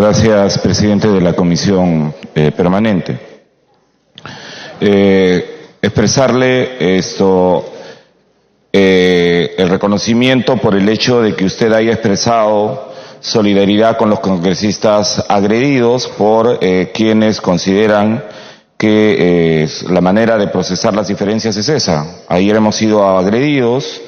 Gracias, presidente de la Comisión Permanente. Expresarle el reconocimiento por el hecho de que usted haya expresado solidaridad con los congresistas agredidos por quienes consideran que la manera de procesar las diferencias es esa. Ayer hemos sido agredidos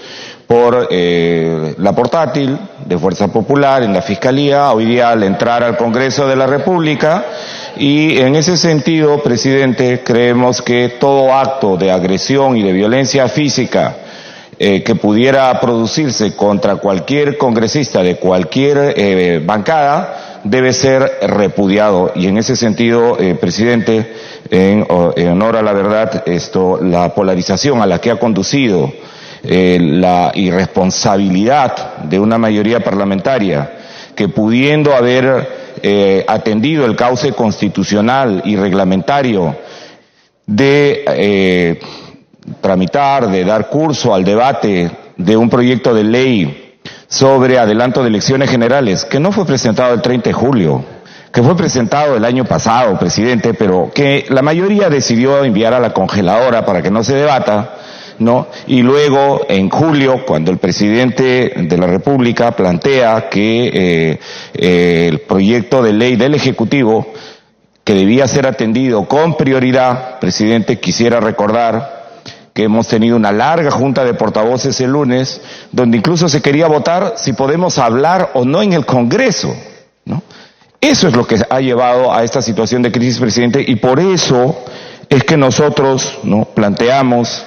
por la portátil de Fuerza Popular en la Fiscalía, hoy día al entrar al Congreso de la República, y en ese sentido, presidente, creemos que todo acto de agresión y de violencia física que pudiera producirse contra cualquier congresista de cualquier bancada debe ser repudiado. Y en ese sentido, presidente, en honor a la verdad, la polarización a la que ha conducido la irresponsabilidad de una mayoría parlamentaria que, pudiendo haber atendido el cauce constitucional y reglamentario de tramitar, de dar curso al debate de un proyecto de ley sobre adelanto de elecciones generales, que no fue presentado el 30 de julio, que fue presentado el año pasado, presidente, pero que la mayoría decidió enviar a la congeladora para que no se debata, ¿no? Y luego, en julio, cuando el presidente de la República plantea que el proyecto de ley del Ejecutivo, que debía ser atendido con prioridad, presidente, quisiera recordar que hemos tenido una larga junta de portavoces el lunes, donde incluso se quería votar si podemos hablar o no en el Congreso, ¿no? Eso es lo que ha llevado a esta situación de crisis, presidente, y por eso es que nosotros, ¿no?, planteamos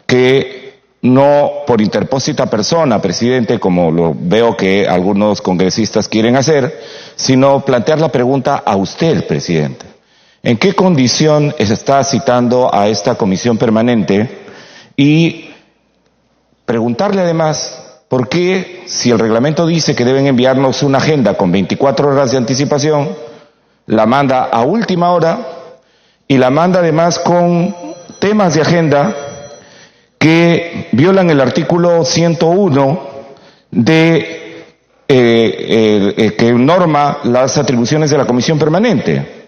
que no por interpósita persona, presidente, como lo veo que algunos congresistas quieren hacer, sino plantear la pregunta a usted, presidente. ¿En qué condición está citando a esta comisión permanente? Y preguntarle además, ¿por qué, si el reglamento dice que deben enviarnos una agenda con 24 horas de anticipación, la manda a última hora y la manda además con temas de agenda que violan el artículo 101 que norma las atribuciones de la Comisión Permanente?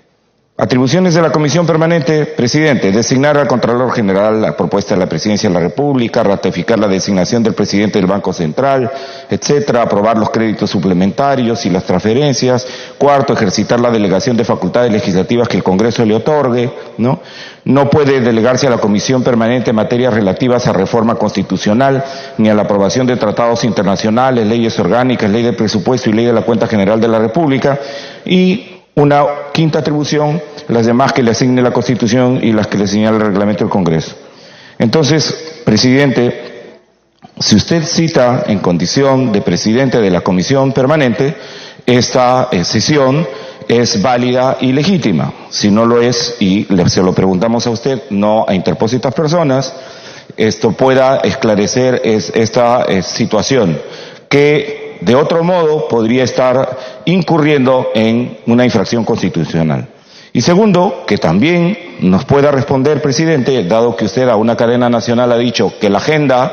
Atribuciones de la Comisión Permanente, presidente: designar al Contralor General a propuesta de la Presidencia de la República, ratificar la designación del presidente del Banco Central, etcétera, aprobar los créditos suplementarios y las transferencias. Cuarto, ejercitar la delegación de facultades legislativas que el Congreso le otorgue, ¿no? No puede delegarse a la Comisión Permanente materias relativas a reforma constitucional, ni a la aprobación de tratados internacionales, leyes orgánicas, ley de presupuesto y ley de la Cuenta General de la República. Y una quinta atribución, las demás que le asigne la Constitución y las que le señala el reglamento del Congreso. Entonces, presidente, si usted cita en condición de presidente de la Comisión Permanente, esta sesión es válida y legítima. Si no lo es, y se lo preguntamos a usted, no a interpósitas personas, esto pueda esclarecer esta situación, que de otro modo podría estar incurriendo en una infracción constitucional. Y segundo, que también nos pueda responder, presidente, dado que usted a una cadena nacional ha dicho que la agenda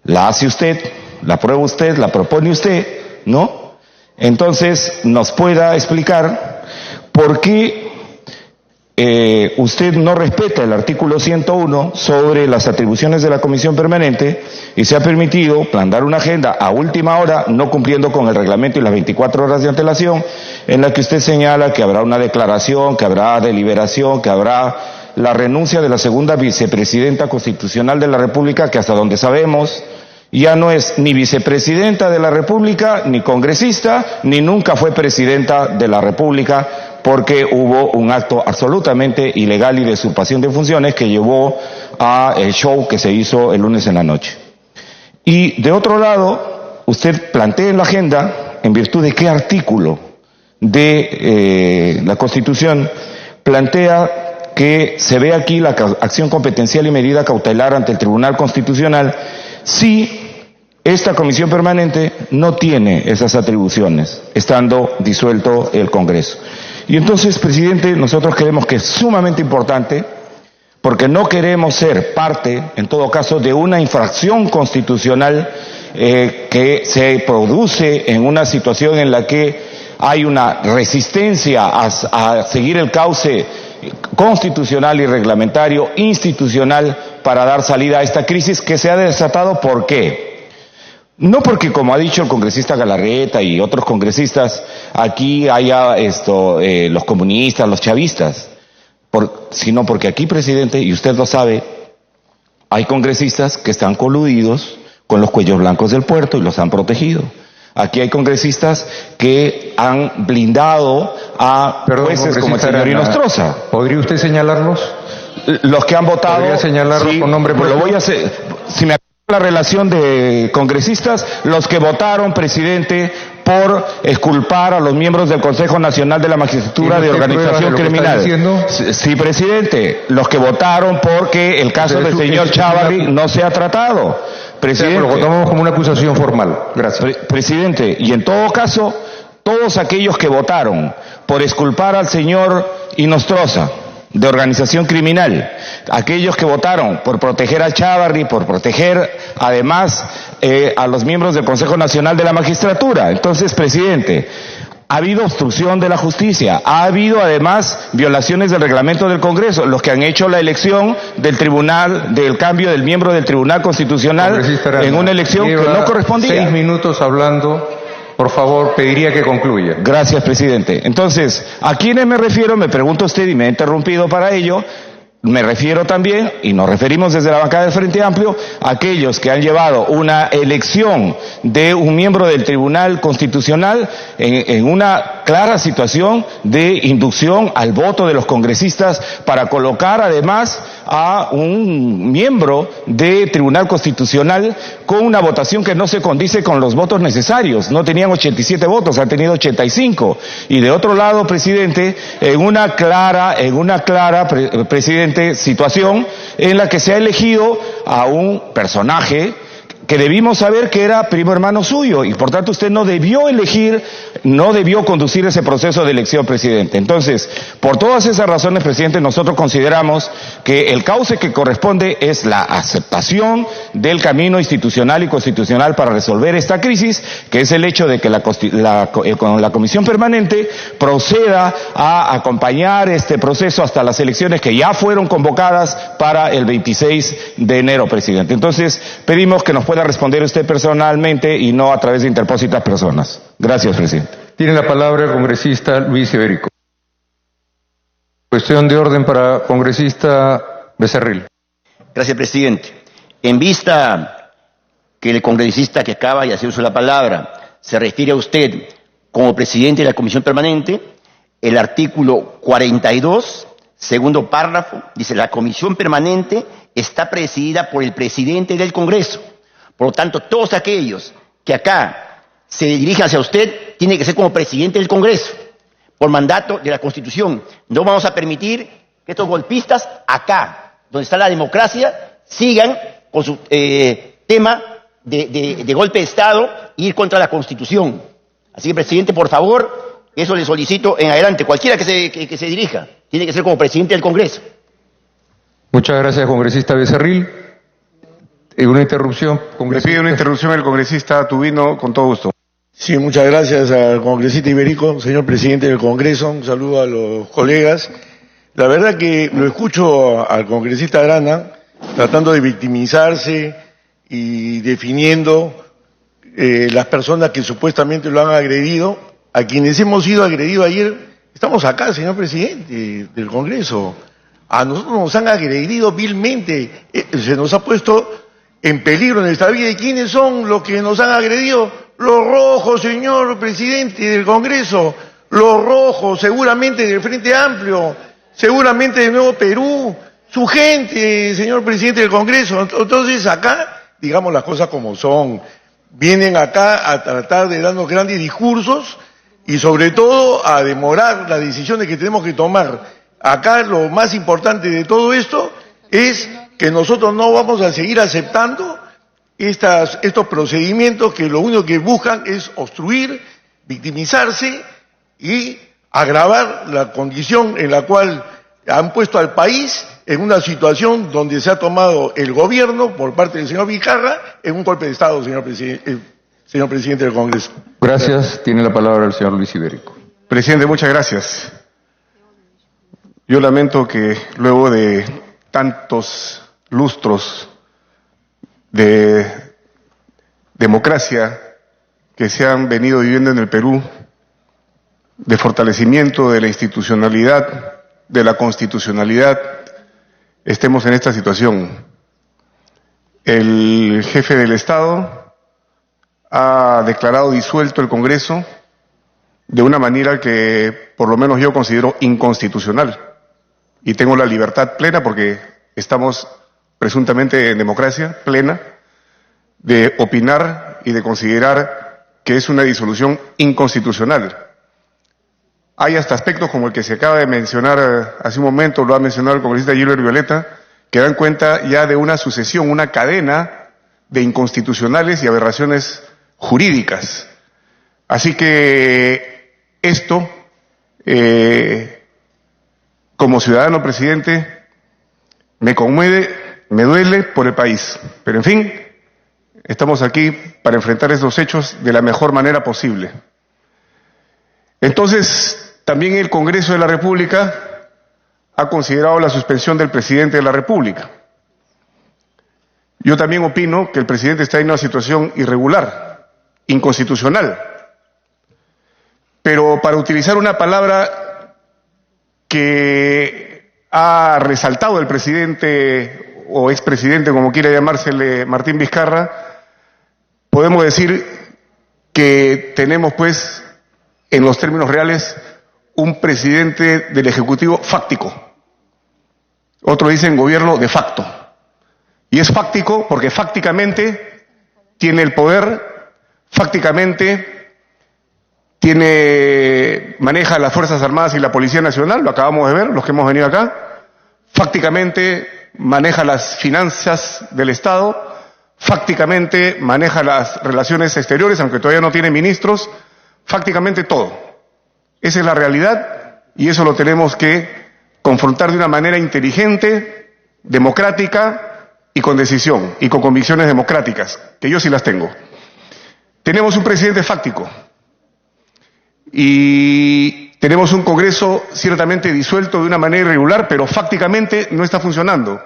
la hace usted, la aprueba usted, la propone usted, ¿no? Entonces, nos pueda explicar por qué usted no respeta el artículo 101 sobre las atribuciones de la Comisión Permanente y se ha permitido plantear una agenda a última hora, no cumpliendo con el reglamento y las 24 horas de antelación, en la que usted señala que habrá una declaración, que habrá deliberación, que habrá la renuncia de la segunda vicepresidenta constitucional de la República, que hasta donde sabemos ya no es ni vicepresidenta de la República, ni congresista, ni nunca fue presidenta de la República, porque hubo un acto absolutamente ilegal y de usurpación de funciones que llevó a el show que se hizo el lunes en la noche. Y de otro lado, usted plantea en la agenda, en virtud de qué artículo de la Constitución plantea que se ve aquí la acción competencial y medida cautelar ante el Tribunal Constitucional, si esta Comisión Permanente no tiene esas atribuciones, estando disuelto el Congreso. Y entonces, presidente, nosotros creemos que es sumamente importante, porque no queremos ser parte, en todo caso, de una infracción constitucional que se produce en una situación en la que hay una resistencia a seguir el cauce constitucional y reglamentario, institucional, para dar salida a esta crisis que se ha desatado. ¿Por qué? No porque, como ha dicho el congresista Galarreta y otros congresistas, aquí haya los comunistas, los chavistas, sino porque aquí, presidente, y usted lo sabe, hay congresistas que están coludidos con los cuellos blancos del puerto y los han protegido. Aquí hay congresistas que han blindado a jueces como el señor Inostroza. ¿Podría usted señalarlos? Los que han votado. ¿Podría señalarlos con nombre? Pues lo voy a hacer. Si me acuerdo la relación de congresistas, los que votaron, presidente, por exculpar a los miembros del Consejo Nacional de la Magistratura de organización criminal. Sí, presidente, los que votaron porque el caso del señor Chávarri no se ha tratado. Presidente, lo tomamos como una acusación formal. Gracias. Presidente, y en todo caso, todos aquellos que votaron por exculpar al señor Inostroza de organización criminal, aquellos que votaron por proteger a Chávarri, por proteger además a los miembros del Consejo Nacional de la Magistratura. Entonces, presidente, ha habido obstrucción de la justicia, ha habido además violaciones del reglamento del Congreso, los que han hecho la elección del tribunal, del cambio del miembro del Tribunal Constitucional en una elección que no correspondía. 6 minutos hablando, por favor, pediría que concluya. Gracias, presidente. Entonces, ¿a quiénes me refiero? Me pregunta usted y me ha interrumpido para ello. Me refiero también, y nos referimos desde la bancada del Frente Amplio, a aquellos que han llevado una elección de un miembro del Tribunal Constitucional en una clara situación de inducción al voto de los congresistas para colocar además a un miembro de Tribunal Constitucional con una votación que no se condice con los votos necesarios. No tenían 87 votos, han tenido 85. Y de otro lado, presidente, en una clara, presidente, situación en la que se ha elegido a un personaje que debimos saber que era primo hermano suyo y por tanto usted no debió elegir, no debió conducir ese proceso de elección, presidente. Entonces, por todas esas razones, presidente, nosotros consideramos que el cauce que corresponde es la aceptación del camino institucional y constitucional para resolver esta crisis, que es el hecho de que la Comisión Permanente proceda a acompañar este proceso hasta las elecciones que ya fueron convocadas para el 26 de enero, presidente. Entonces, pedimos que nos pueda responder usted personalmente y no a través de interpósitas personas. Gracias, presidente. Tiene la palabra el congresista Luis Iberico. Cuestión de orden para congresista Becerril. Gracias, presidente. En vista que el congresista que acaba de hacer uso de la palabra se refiere a usted como presidente de la Comisión Permanente, el artículo 42, segundo párrafo, dice: la Comisión Permanente está presidida por el presidente del Congreso. Por lo tanto, todos aquellos que acá se dirijan hacia usted tienen que ser como presidente del Congreso, por mandato de la Constitución. No vamos a permitir que estos golpistas acá, donde está la democracia, sigan con su tema de golpe de Estado e ir contra la Constitución. Así que, presidente, por favor, eso le solicito en adelante. Cualquiera que se dirija tiene que ser como presidente del Congreso. Muchas gracias, congresista Becerril. Una interrupción, congresista. Le pide una interrupción el congresista Tubino, con todo gusto. Sí, muchas gracias al congresista Iberico, señor presidente del Congreso. Un saludo a los colegas. La verdad que lo escucho al congresista Arana tratando de victimizarse y definiendo las personas que supuestamente lo han agredido. A quienes hemos sido agredidos ayer, estamos acá, señor presidente del Congreso. A nosotros nos han agredido vilmente, se nos ha puesto en peligro nuestra vida. ¿Y quiénes son los que nos han agredido? Los rojos, señor presidente del Congreso, los rojos, seguramente del Frente Amplio, seguramente de Nuevo Perú, su gente, señor presidente del Congreso. Entonces acá, digamos las cosas como son, vienen acá a tratar de darnos grandes discursos y sobre todo a demorar las decisiones que tenemos que tomar. Acá lo más importante de todo esto es que nosotros no vamos a seguir aceptando estos procedimientos que lo único que buscan es obstruir, victimizarse y agravar la condición en la cual han puesto al país en una situación donde se ha tomado el gobierno por parte del señor Vizcarra en un golpe de Estado, señor presidente, señor presidente del Congreso. Gracias. Tiene la palabra el señor Luis Iberico. Presidente, muchas gracias. Yo lamento que luego de tantos lustros de democracia que se han venido viviendo en el Perú, de fortalecimiento de la institucionalidad, de la constitucionalidad, estemos en esta situación. El jefe del Estado ha declarado disuelto el Congreso de una manera que por lo menos yo considero inconstitucional. Y tengo la libertad plena, porque estamos presuntamente en democracia plena, de opinar y de considerar que es una disolución inconstitucional. Hay hasta aspectos como el que se acaba de mencionar hace un momento, lo ha mencionado el congresista Gilbert Violeta, que dan cuenta ya de una sucesión, una cadena de inconstitucionales y aberraciones jurídicas. Así que esto, como ciudadano presidente, me conmueve, me duele por el país. Pero en fin, estamos aquí para enfrentar estos hechos de la mejor manera posible. Entonces, también el Congreso de la República ha considerado la suspensión del presidente de la República. Yo también opino que el presidente está en una situación irregular, inconstitucional. Pero para utilizar una palabra que ha resaltado el presidente o expresidente, como quiera llamársele, Martín Vizcarra, podemos decir que tenemos, pues, en los términos reales, un presidente del Ejecutivo fáctico. Otros dicen gobierno de facto. Y es fáctico porque fácticamente tiene el poder, fácticamente maneja las Fuerzas Armadas y la Policía Nacional, lo acabamos de ver, los que hemos venido acá, fácticamente maneja las finanzas del Estado, fácticamente maneja las relaciones exteriores, aunque todavía no tiene ministros, fácticamente todo. Esa es la realidad y eso lo tenemos que confrontar de una manera inteligente, democrática y con decisión y con convicciones democráticas, que yo sí las tengo. Tenemos un presidente fáctico y tenemos un Congreso ciertamente disuelto de una manera irregular, pero fácticamente no está funcionando.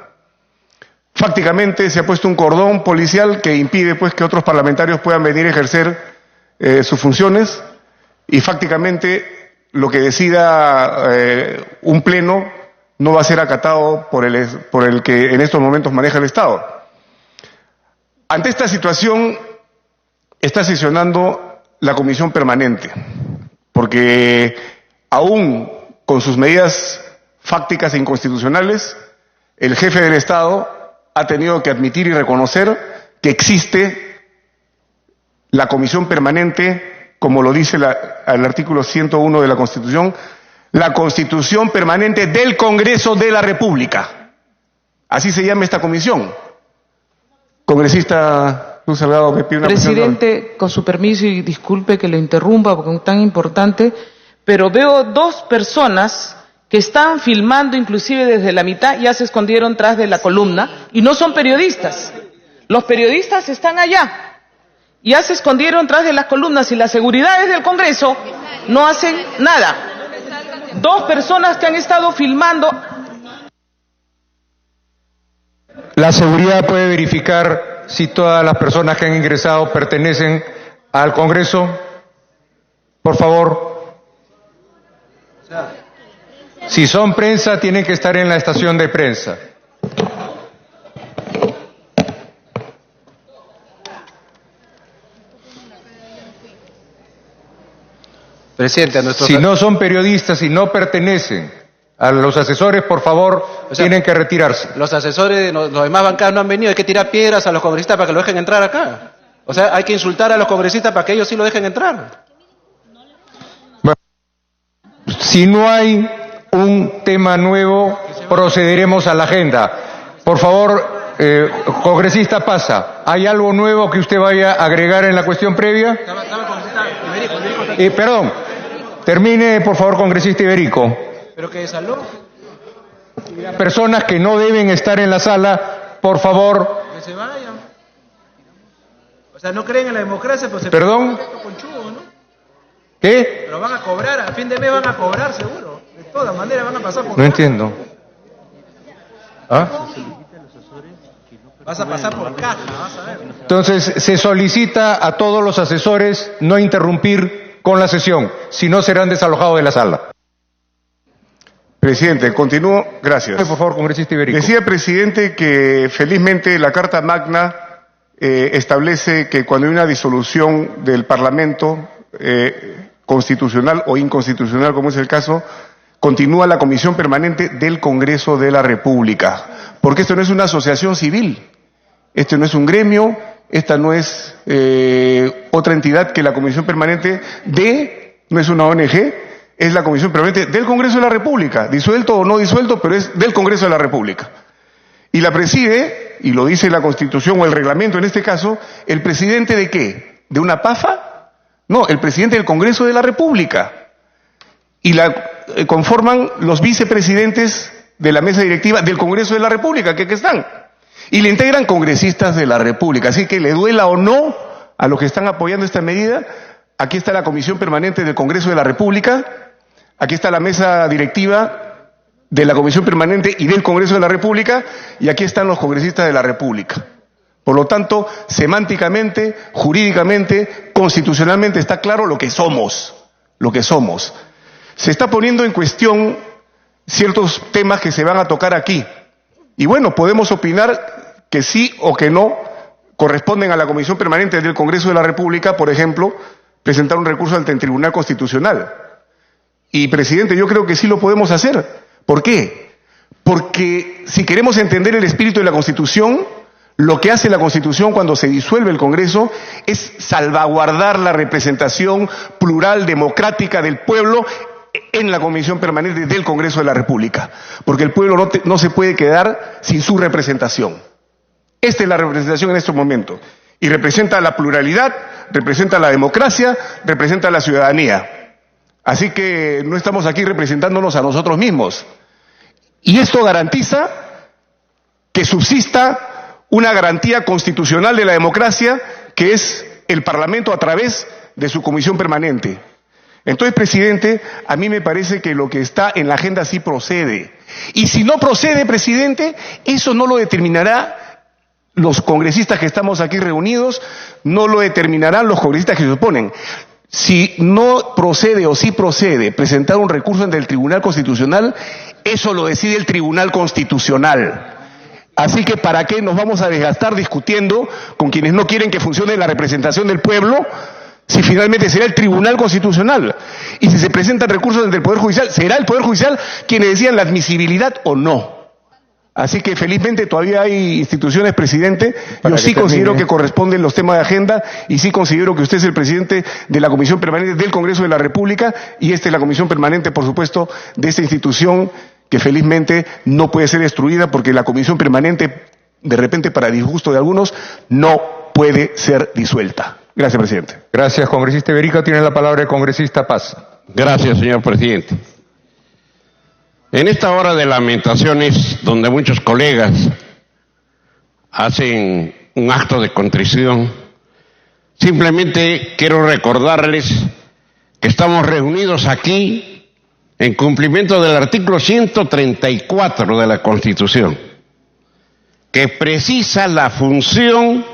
Fácticamente se ha puesto un cordón policial que impide, pues, que otros parlamentarios puedan venir a ejercer sus funciones, y fácticamente lo que decida un pleno no va a ser acatado por el que en estos momentos maneja el Estado. Ante esta situación está sesionando la Comisión Permanente, porque aún con sus medidas fácticas e inconstitucionales, el jefe del Estado ha tenido que admitir y reconocer que existe la Comisión Permanente, como lo dice el artículo 101 de la Constitución, la Constitución Permanente del Congreso de la República. Así se llama esta comisión. Congresista Luz Salgado, me pide una Presidente, con su permiso y disculpe que lo interrumpa porque es tan importante, pero veo dos personas que están filmando inclusive desde la mitad, ya se escondieron tras de la columna y no son periodistas. Los periodistas están allá. Ya se escondieron tras de las columnas y las seguridades del Congreso no hacen nada. Dos personas que han estado filmando. La seguridad puede verificar si todas las personas que han ingresado pertenecen al Congreso. Por favor. Si son prensa, tienen que estar en la estación de prensa. Presidente, si no son periodistas y no pertenecen a los asesores, por favor, tienen que retirarse. Los asesores, los demás bancados no han venido, hay que tirar piedras a los congresistas para que lo dejen entrar acá. O sea, hay que insultar a los congresistas para que ellos sí lo dejen entrar. Bueno, si no hay un tema nuevo, procederemos a la agenda. Por favor, congresista Pasa, ¿hay algo nuevo que usted vaya a agregar en la cuestión previa? Perdón, termine, por favor, congresista Iberico. ¿Pero qué desalojo? Personas que no deben estar en la sala, por favor. Que se vayan. sea, no creen en la democracia, pues se... ¿Perdón? Conchudo, ¿no? ¿Qué? Pero van a cobrar, a fin de mes van a cobrar seguro. De todas maneras van a pasar por... No entiendo. ¿Ah? Vas a pasar por caja, vas a ver. Entonces, se solicita a todos los asesores no interrumpir con la sesión, si no serán desalojados de la sala. Presidente, continúo. Gracias. Por favor, congresista Iberico. Decía, presidente, que felizmente la Carta Magna establece que cuando hay una disolución del Parlamento constitucional o inconstitucional, como es el caso, continúa la Comisión Permanente del Congreso de la República. Porque esto no es una asociación civil, esto no es un gremio, esta no es otra entidad que la Comisión Permanente no es una ONG, es la Comisión Permanente del Congreso de la República, disuelto o no disuelto, pero es del Congreso de la República. Y la preside, y lo dice la Constitución o el reglamento en este caso, ¿el presidente de qué? ¿De una PAFA? No, el presidente del Congreso de la República. Y la conforman los vicepresidentes de la mesa directiva del Congreso de la República, que están. Y le integran congresistas de la República. Así que le duela o no a los que están apoyando esta medida, aquí está la Comisión Permanente del Congreso de la República, aquí está la mesa directiva de la Comisión Permanente y del Congreso de la República, y aquí están los congresistas de la República. Por lo tanto, semánticamente, jurídicamente, constitucionalmente está claro lo que somos, Se está poniendo en cuestión ciertos temas que se van a tocar aquí. Y bueno, podemos opinar que sí o que no corresponden a la Comisión Permanente del Congreso de la República, por ejemplo, presentar un recurso ante el Tribunal Constitucional. Y, presidente, yo creo que sí lo podemos hacer. ¿Por qué? Porque si queremos entender el espíritu de la Constitución, lo que hace la Constitución cuando se disuelve el Congreso es salvaguardar la representación plural, democrática del pueblo en la Comisión Permanente del Congreso de la República. Porque el pueblo no se puede quedar sin su representación. Esta es la representación en este momento. Y representa la pluralidad, representa la democracia, representa la ciudadanía. Así que no estamos aquí representándonos a nosotros mismos. Y esto garantiza que subsista una garantía constitucional de la democracia, que es el Parlamento a través de su Comisión Permanente. Entonces, presidente, a mí me parece que lo que está en la agenda sí procede. Y si no procede, presidente, eso no lo determinará los congresistas que estamos aquí reunidos, no lo determinarán los congresistas que se oponen. Si no procede o sí procede presentar un recurso ante el Tribunal Constitucional, eso lo decide el Tribunal Constitucional. Así que ¿para qué nos vamos a desgastar discutiendo con quienes no quieren que funcione la representación del pueblo? Si finalmente será el Tribunal Constitucional. Y si se presentan recursos ante el Poder Judicial, será el Poder Judicial quienes decidan la admisibilidad o no. Así que felizmente todavía hay instituciones, presidente. Yo sí considero que corresponden los temas de agenda y sí considero que usted es el presidente de la Comisión Permanente del Congreso de la República y esta es la Comisión Permanente, por supuesto, de esta institución que felizmente no puede ser destruida porque la Comisión Permanente, de repente para disgusto de algunos, no puede ser disuelta. Gracias, presidente. Gracias, congresista Iberico. Tiene la palabra el congresista Paz. Gracias, señor presidente. En esta hora de lamentaciones, donde muchos colegas hacen un acto de contrición, simplemente quiero recordarles que estamos reunidos aquí en cumplimiento del artículo 134 de la Constitución, que precisa la función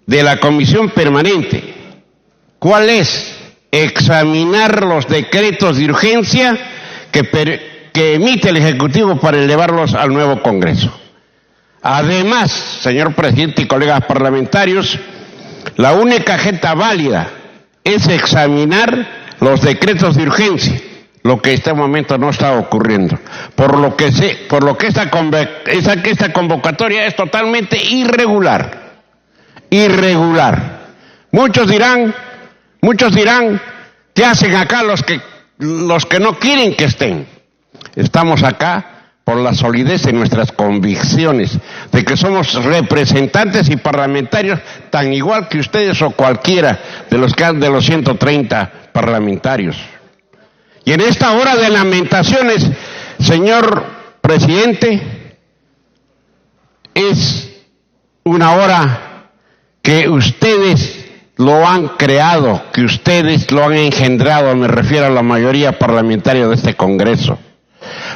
de la Comisión Permanente. ¿Cuál es? Examinar los decretos de urgencia que emite el Ejecutivo para elevarlos al nuevo Congreso. Además, señor presidente y colegas parlamentarios, la única agenda válida es examinar los decretos de urgencia, lo que en este momento no está ocurriendo. Por lo que esta convocatoria es totalmente irregular. Muchos dirán, ¿qué hacen acá los que no quieren que estén? Estamos acá por la solidez de nuestras convicciones, de que somos representantes y parlamentarios tan igual que ustedes o cualquiera de los 130 parlamentarios. Y en esta hora de lamentaciones, señor presidente, es una hora que ustedes lo han creado, que ustedes lo han engendrado, me refiero a la mayoría parlamentaria de este Congreso.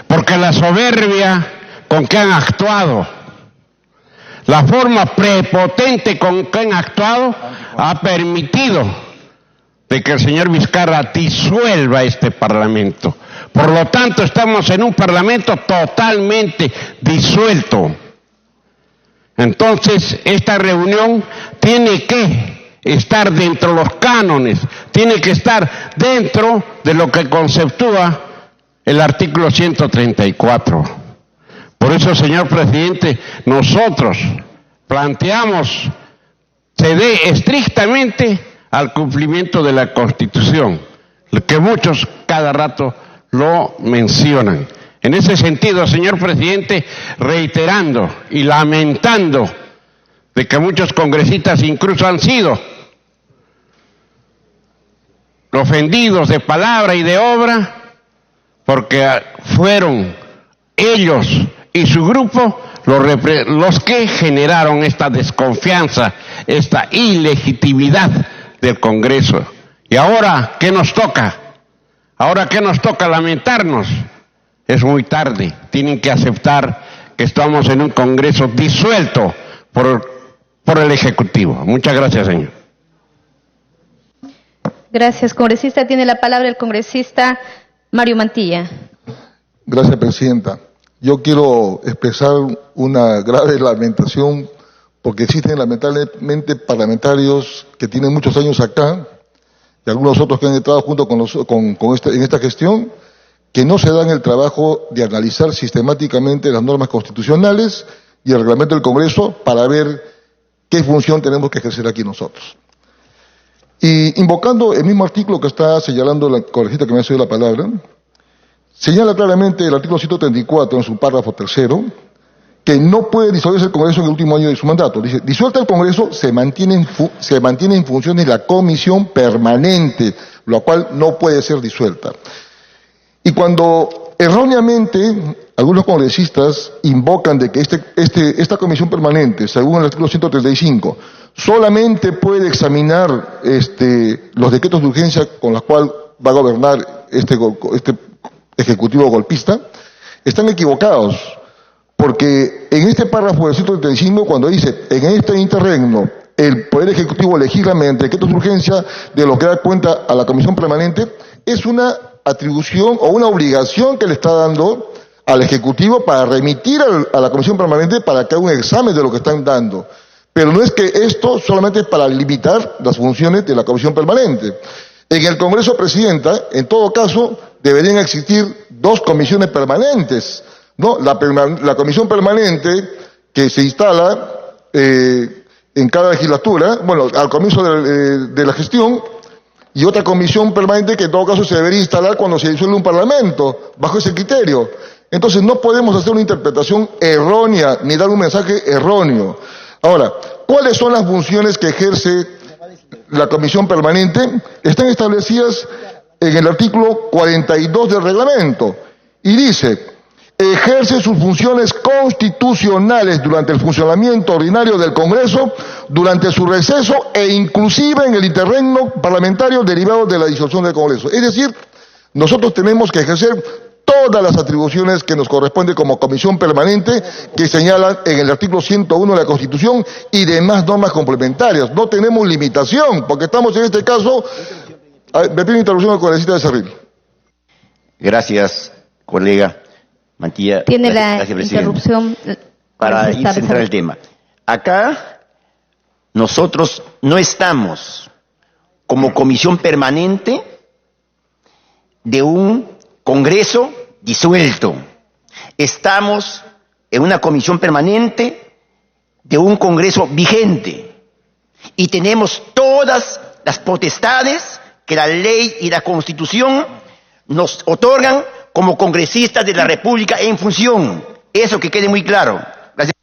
Porque la soberbia con que han actuado, la forma prepotente con que han actuado, ha permitido de que el señor Vizcarra disuelva este Parlamento. Por lo tanto, estamos en un Parlamento totalmente disuelto. Entonces, esta reunión tiene que estar dentro de los cánones, tiene que estar dentro de lo que conceptúa el artículo 134. Por eso, señor presidente, nosotros planteamos se dé estrictamente al cumplimiento de la Constitución, que muchos cada rato lo mencionan. En ese sentido, señor presidente, reiterando y lamentando de que muchos congresistas incluso han sido ofendidos de palabra y de obra, porque fueron ellos y su grupo los que generaron esta desconfianza, esta ilegitimidad del Congreso. ¿Y ahora qué nos toca? ¿Ahora qué nos toca? Lamentarnos. Es muy tarde. Tienen que aceptar que estamos en un Congreso disuelto por el Ejecutivo. Muchas gracias, señor. Gracias, congresista. Tiene la palabra el congresista Mario Mantilla. Gracias, presidenta. Yo quiero expresar una grave lamentación porque existen lamentablemente parlamentarios que tienen muchos años acá y algunos otros que han entrado junto en esta gestión que no se dan el trabajo de analizar sistemáticamente las normas constitucionales y el reglamento del Congreso para ver qué función tenemos que ejercer aquí nosotros. Y invocando el mismo artículo que está señalando la congresista que me ha cedido la palabra, señala claramente el artículo 134 en su párrafo tercero que no puede disolverse el Congreso en el último año de su mandato. Dice, disuelta el Congreso, se mantiene en funciones la comisión permanente, lo cual no puede ser disuelta. Y cuando erróneamente algunos congresistas invocan de que esta comisión permanente, según el artículo 135, solamente puede examinar los decretos de urgencia con los cuales va a gobernar este ejecutivo golpista, están equivocados, porque en este párrafo del 135, cuando dice, en este interregno, el Poder Ejecutivo legisla mediante decretos de urgencia de lo que da cuenta a la Comisión Permanente, es una atribución o una obligación que le está dando al Ejecutivo para remitir a la Comisión Permanente para que haga un examen de lo que están dando. Pero no es que esto solamente es para limitar las funciones de la Comisión Permanente. En el Congreso, presidenta, en todo caso, deberían existir dos comisiones permanentes, ¿no? La comisión permanente que se instala en cada legislatura, bueno, al comienzo de la gestión, y otra comisión permanente que en todo caso se debería instalar cuando se disuelve un parlamento, bajo ese criterio. Entonces no podemos hacer una interpretación errónea, ni dar un mensaje erróneo. Ahora, ¿cuáles son las funciones que ejerce la comisión permanente? Están establecidas en el artículo 42 del reglamento y dice, ejerce sus funciones constitucionales durante el funcionamiento ordinario del Congreso, durante su receso e inclusive en el interregno parlamentario derivado de la disolución del Congreso. Es decir, nosotros tenemos que ejercer todas las atribuciones que nos corresponden como comisión permanente que señalan en el artículo 101 de la Constitución y demás normas complementarias. No tenemos limitación, porque estamos en este caso... Me pido interrupción al congresista de Cerril. Gracias, colega Mantilla. Tiene gracias, la interrupción. Para ir centrar el tema. Acá nosotros no estamos como comisión permanente de un Congreso disuelto. Estamos en una comisión permanente de un Congreso vigente. Y tenemos todas las potestades que la ley y la Constitución nos otorgan como congresistas de la República en función. Eso que quede muy claro. Gracias.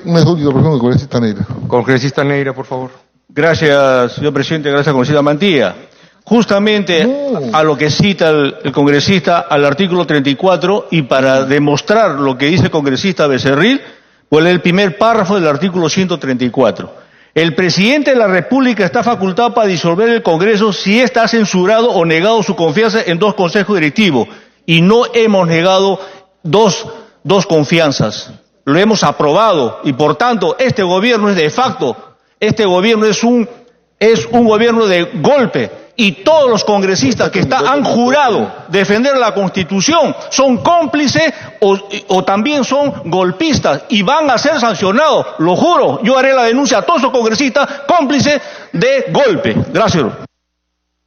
Una última persona, congresista Neira. Congresista Neira, por favor. Gracias, señor presidente. Gracias, congresista Mantilla. Justamente a lo que cita el congresista al artículo 34 y para demostrar lo que dice el congresista Becerril, voy a leer el primer párrafo del artículo 134. El presidente de la República está facultado para disolver el Congreso si éste ha censurado o negado su confianza en 2 consejos directivos. Y no hemos negado dos confianzas. Lo hemos aprobado y por tanto este gobierno es de facto, este gobierno es un gobierno de golpe y todos los congresistas que han jurado defender la Constitución son cómplices o también son golpistas y van a ser sancionados, lo juro. Yo haré la denuncia a todos los congresistas cómplices de golpe. Gracias.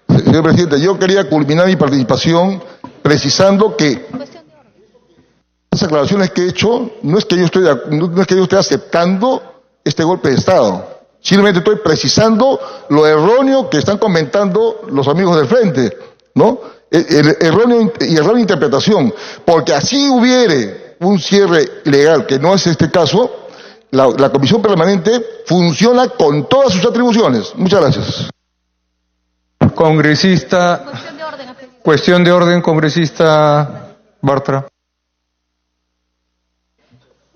Señor presidente, yo quería culminar mi participación precisando que las aclaraciones que he hecho no es que yo esté aceptando este golpe de Estado. Simplemente estoy precisando lo erróneo que están comentando los amigos del Frente, ¿no? Errónea interpretación. Porque así hubiere un cierre legal, que no es este caso, la Comisión Permanente funciona con todas sus atribuciones. Muchas gracias. Congresista. Cuestión de orden, congresista Bartra.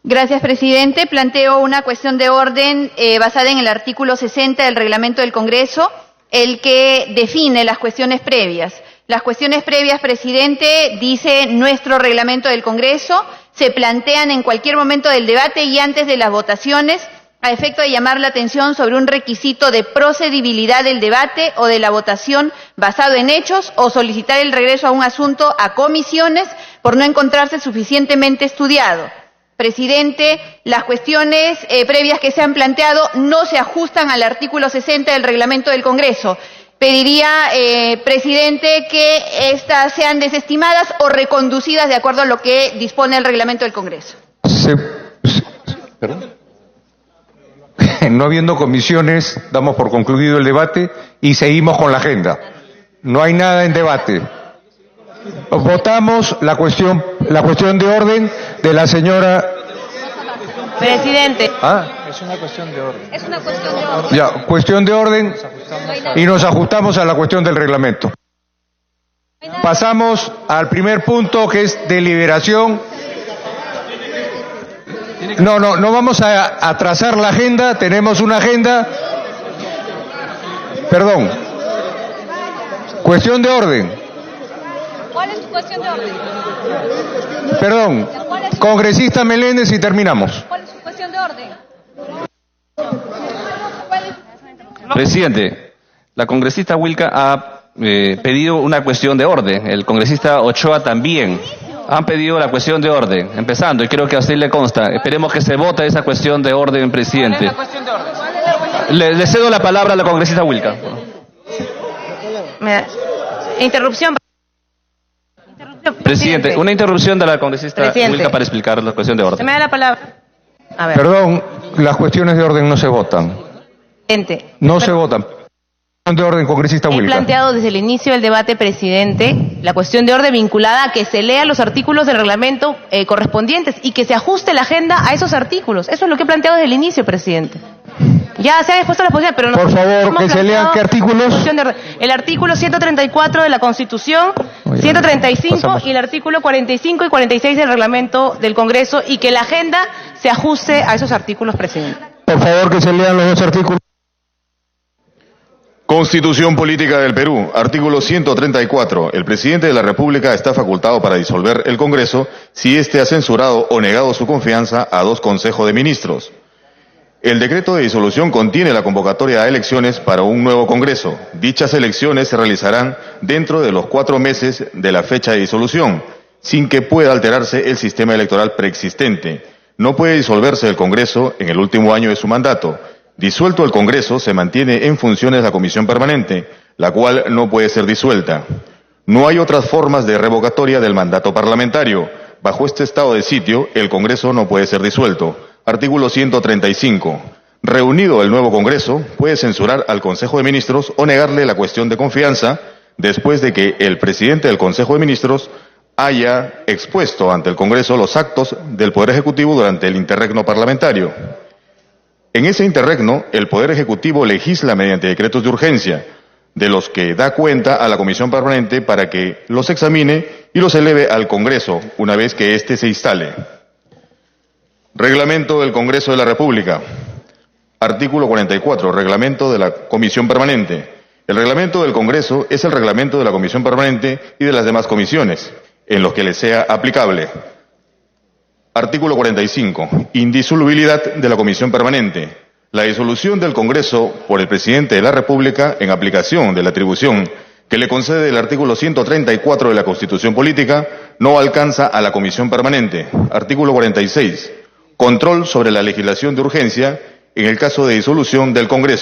Gracias, presidente. Planteo una cuestión de orden basada en el artículo 60 del reglamento del Congreso, el que define las cuestiones previas. Las cuestiones previas, presidente, dice nuestro reglamento del Congreso, se plantean en cualquier momento del debate y antes de las votaciones, a efecto de llamar la atención sobre un requisito de procedibilidad del debate o de la votación basado en hechos o solicitar el regreso a un asunto a comisiones por no encontrarse suficientemente estudiado. Presidente, las cuestiones previas que se han planteado no se ajustan al artículo 60 del reglamento del Congreso. Pediría, presidente, que estas sean desestimadas o reconducidas de acuerdo a lo que dispone el reglamento del Congreso. ¿Perdón? No habiendo comisiones, damos por concluido el debate y seguimos con la agenda. No hay nada en debate. Votamos la cuestión de orden de la señora. Presidente. Es una cuestión de orden. Es una cuestión de orden. Ya, cuestión de orden y nos ajustamos a la cuestión del reglamento. Pasamos al primer punto, que es deliberación. No vamos a atrasar la agenda, tenemos una agenda. Perdón. Cuestión de orden. ¿Cuál es su cuestión de orden? Perdón. Congresista Meléndez y terminamos. ¿Cuál es su cuestión de orden? Presidente, la congresista Wilca ha pedido una cuestión de orden. El congresista Ochoa también. Han pedido la cuestión de orden, empezando, y creo que a usted le consta. Esperemos que se vote esa cuestión de orden, presidente. ¿Cuál es la cuestión de orden? Le cedo la palabra a la congresista Wilca. Interrupción. Presidente, una interrupción de la congresista Wilca para explicar la cuestión de orden. Se me da la palabra. A ver. Perdón, las cuestiones de orden no se votan. Presidente. No se votan. De orden, congresista He Wilca. planteado desde el inicio del debate, presidente, la cuestión de orden vinculada a que se lean los artículos del reglamento correspondientes y que se ajuste la agenda a esos artículos. Eso es lo que he planteado desde el inicio, presidente. Ya se ha expuesto la posición, pero por favor, que se lean qué artículos. El artículo 134 de la Constitución, 135 pasamos. y el artículo 45 y 46 del reglamento del Congreso, y que la agenda se ajuste a esos artículos, presidente. Por favor, que se lean los dos artículos. Constitución Política del Perú, artículo 134. El presidente de la República está facultado para disolver el Congreso si éste ha censurado o negado su confianza a 2 consejos de ministros. El decreto de disolución contiene la convocatoria a elecciones para un nuevo Congreso. Dichas elecciones se realizarán dentro de los 4 meses de la fecha de disolución, sin que pueda alterarse el sistema electoral preexistente. No puede disolverse el Congreso en el último año de su mandato. Disuelto el Congreso, se mantiene en funciones la Comisión Permanente, la cual no puede ser disuelta. No hay otras formas de revocatoria del mandato parlamentario. Bajo este estado de sitio, el Congreso no puede ser disuelto. Artículo 135. Reunido el nuevo Congreso, puede censurar al Consejo de Ministros o negarle la cuestión de confianza después de que el presidente del Consejo de Ministros haya expuesto ante el Congreso los actos del Poder Ejecutivo durante el interregno parlamentario. En ese interregno, el Poder Ejecutivo legisla mediante decretos de urgencia, de los que da cuenta a la Comisión Permanente para que los examine y los eleve al Congreso una vez que éste se instale. Reglamento del Congreso de la República. Artículo 44. Reglamento de la Comisión Permanente. El reglamento del Congreso es el reglamento de la Comisión Permanente y de las demás comisiones, en los que le sea aplicable. Artículo 45. Indisolubilidad de la Comisión Permanente. La disolución del Congreso por el Presidente de la República en aplicación de la atribución que le concede el artículo 134 de la Constitución Política no alcanza a la Comisión Permanente. Artículo 46. Control sobre la legislación de urgencia en el caso de disolución del Congreso.